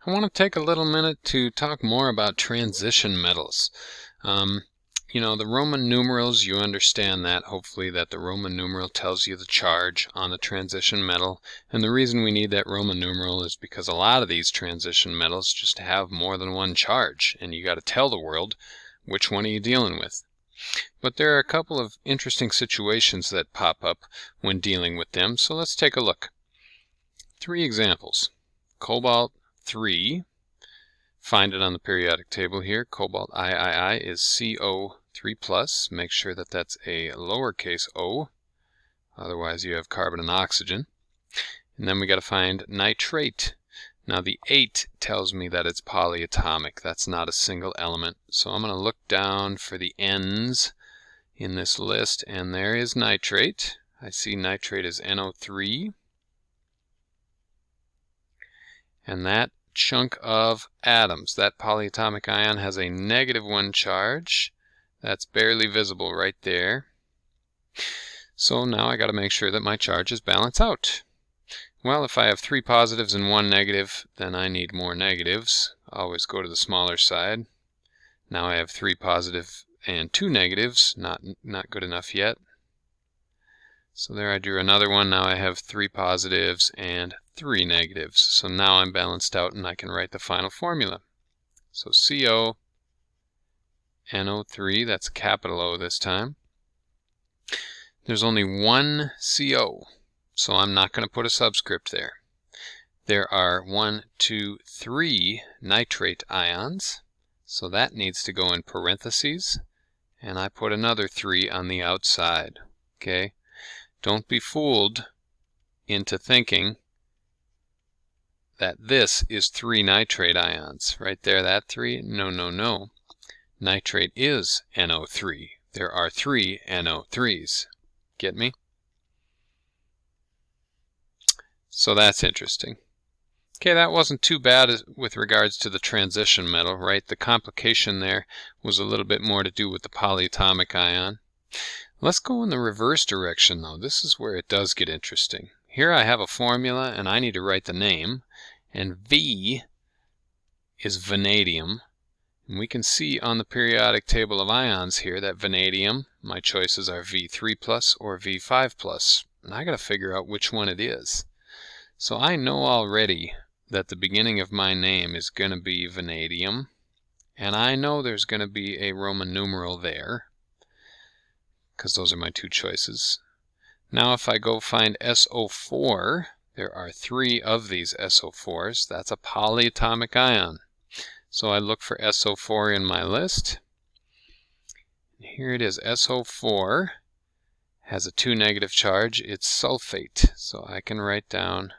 I want to take a little minute to talk more about transition metals. The Roman numerals, you understand that, hopefully, that the Roman numeral tells you the charge on the transition metal. And the reason we need that Roman numeral is because a lot of these transition metals just have more than one charge, and you got to tell the world which one are you dealing with. But there are a couple of interesting situations that pop up when dealing with them, so let's take a look. 3 examples. Cobalt 3, find it on the periodic table here. Cobalt III is CO3+. Make sure that that's a lowercase o, otherwise you have carbon and oxygen. And then we got to find nitrate. Now the 8 tells me that it's polyatomic. That's not a single element. So I'm going to look down for the N's in this list, and there is nitrate. I see nitrate is NO3. And that chunk of atoms, that polyatomic ion, has a -1 charge. That's barely visible right there. So now I got to make sure that my charges balance out. Well, if I have 3 positives and 1 negative, then I need more negatives. Always go to the smaller side. Now I have 3 positive and 2 negatives. Not good enough yet. So there I drew another one. Now I have 3 positives and 3 negatives. So now I'm balanced out and I can write the final formula. So CO, NO3, that's a capital O this time. There's only one CO, so I'm not going to put a subscript there. There are 1, 2, 3 nitrate ions, so that needs to go in parentheses, and I put another 3 on the outside. Okay? Don't be fooled into thinking that this is 3 nitrate ions. Right there, that 3? No, no, no. Nitrate is NO3. There are 3 NO3s. Get me? So that's interesting. Okay, that wasn't too bad with regards to the transition metal, right? The complication there was a little bit more to do with the polyatomic ion. Let's go in the reverse direction, though. This is where it does get interesting. Here I have a formula, and I need to write the name. And V is vanadium. And we can see on the periodic table of ions here that vanadium, my choices are V3+ or V5+. And I got to figure out which one it is. So I know already that the beginning of my name is going to be vanadium. And I know there's going to be a Roman numeral there, because those are my 2 choices. Now if I go find SO4, there are 3 of these SO4s. That's a polyatomic ion. So I look for SO4 in my list. Here it is. SO4 has a 2 negative charge. It's sulfate. So I can write down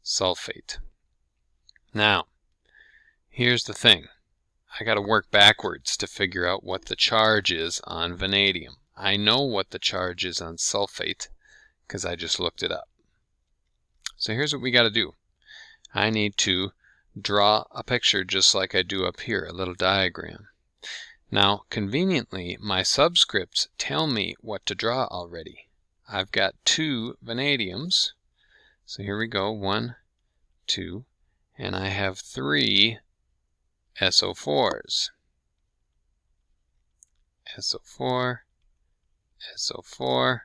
sulfate. Now, here's the thing. I got to work backwards to figure out what the charge is on vanadium. I know what the charge is on sulfate because I just looked it up. So here's what we got to do. I need to draw a picture just like I do up here, a little diagram. Now, conveniently, my subscripts tell me what to draw already. I've got 2 vanadiums. So here we go, 1, 2, and I have 3 SO4s. SO4, SO4,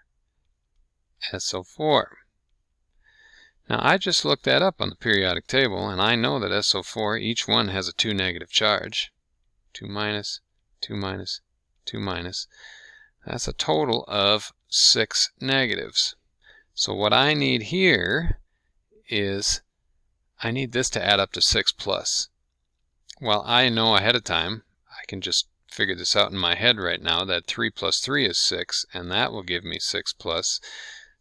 SO4. Now I just looked that up on the periodic table, and I know that SO4, each one has a 2 negative charge. 2 minus, 2 minus, 2 minus. That's a total of 6 negatives. So what I need here is, I need this to add up to 6 plus. Well, I know ahead of time, I can just figure this out in my head right now, that 3 plus 3 is 6, and that will give me 6 plus.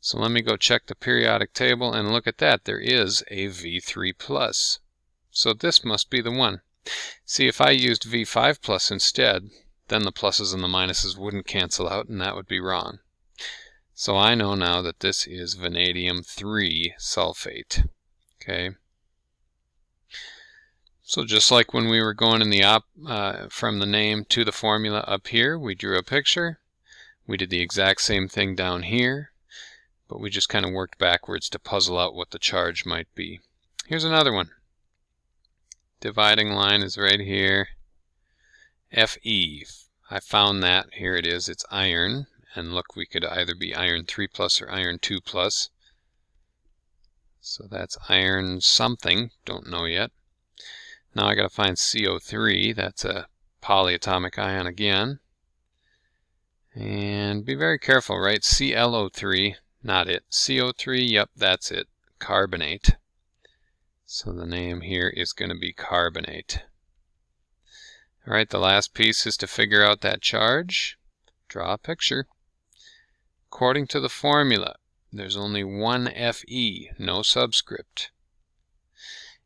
So let me go check the periodic table and look at that. There is a V3 plus. So this must be the one. See, if I used V5 plus instead, then the pluses and the minuses wouldn't cancel out, and that would be wrong. So I know now that this is vanadium 3 sulfate. Okay. So just like when we were going in the from the name to the formula up here, we drew a picture. We did the exact same thing down here, but we just kind of worked backwards to puzzle out what the charge might be. Here's another one. Dividing line is right here. Fe. I found that. Here it is. It's iron. And look, we could either be iron 3 plus or iron 2 plus. So that's iron something. Don't know yet. Now I got to find CO3. That's a polyatomic ion again. And be very careful, right? ClO3, not it. CO3, yep, that's it. Carbonate. So the name here is going to be carbonate. All right, the last piece is to figure out that charge. Draw a picture. According to the formula, there's only one Fe, no subscript.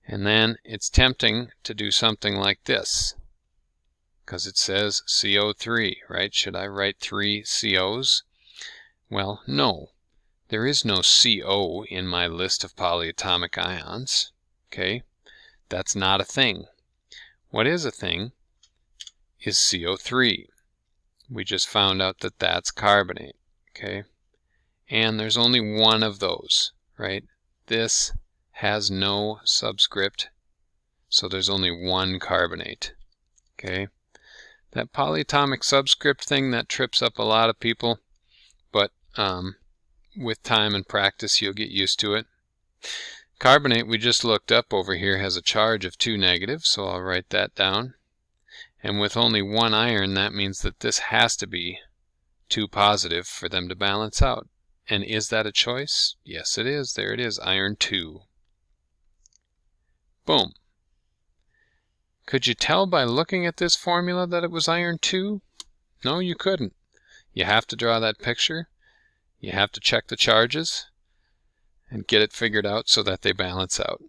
And then it's tempting to do something like this, because it says CO3, right? Should I write 3 COs? Well, no. There is no CO in my list of polyatomic ions. Okay? That's not a thing. What is a thing is CO3. We just found out that that's carbonate. Okay? And there's only one of those, right? This has no subscript, so there's only one carbonate. Okay? That polyatomic subscript thing, that trips up a lot of people, but with time and practice you'll get used to it. Carbonate, we just looked up over here, has a charge of 2 negative, so I'll write that down. And with only one iron, that means that this has to be 2 positive for them to balance out. And is that a choice? Yes, it is. There it is, iron 2. Boom. Could you tell by looking at this formula that it was iron 2? No, you couldn't. You have to draw that picture. You have to check the charges and get it figured out so that they balance out.